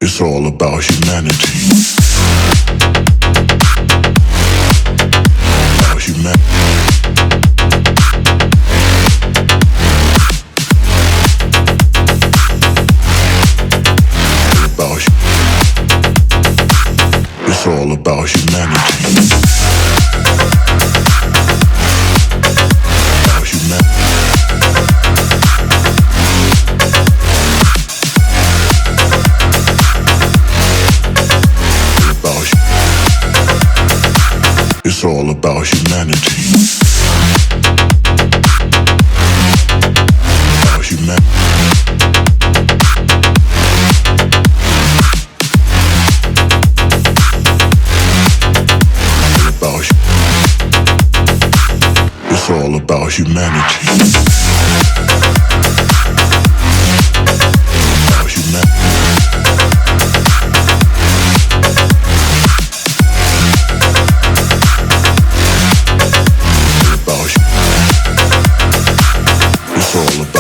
It's all about humanity. About humanity. It's all about humanity. About humanity. It's all about humanity. About humanity. It's all about humanity. About humanity. It's all about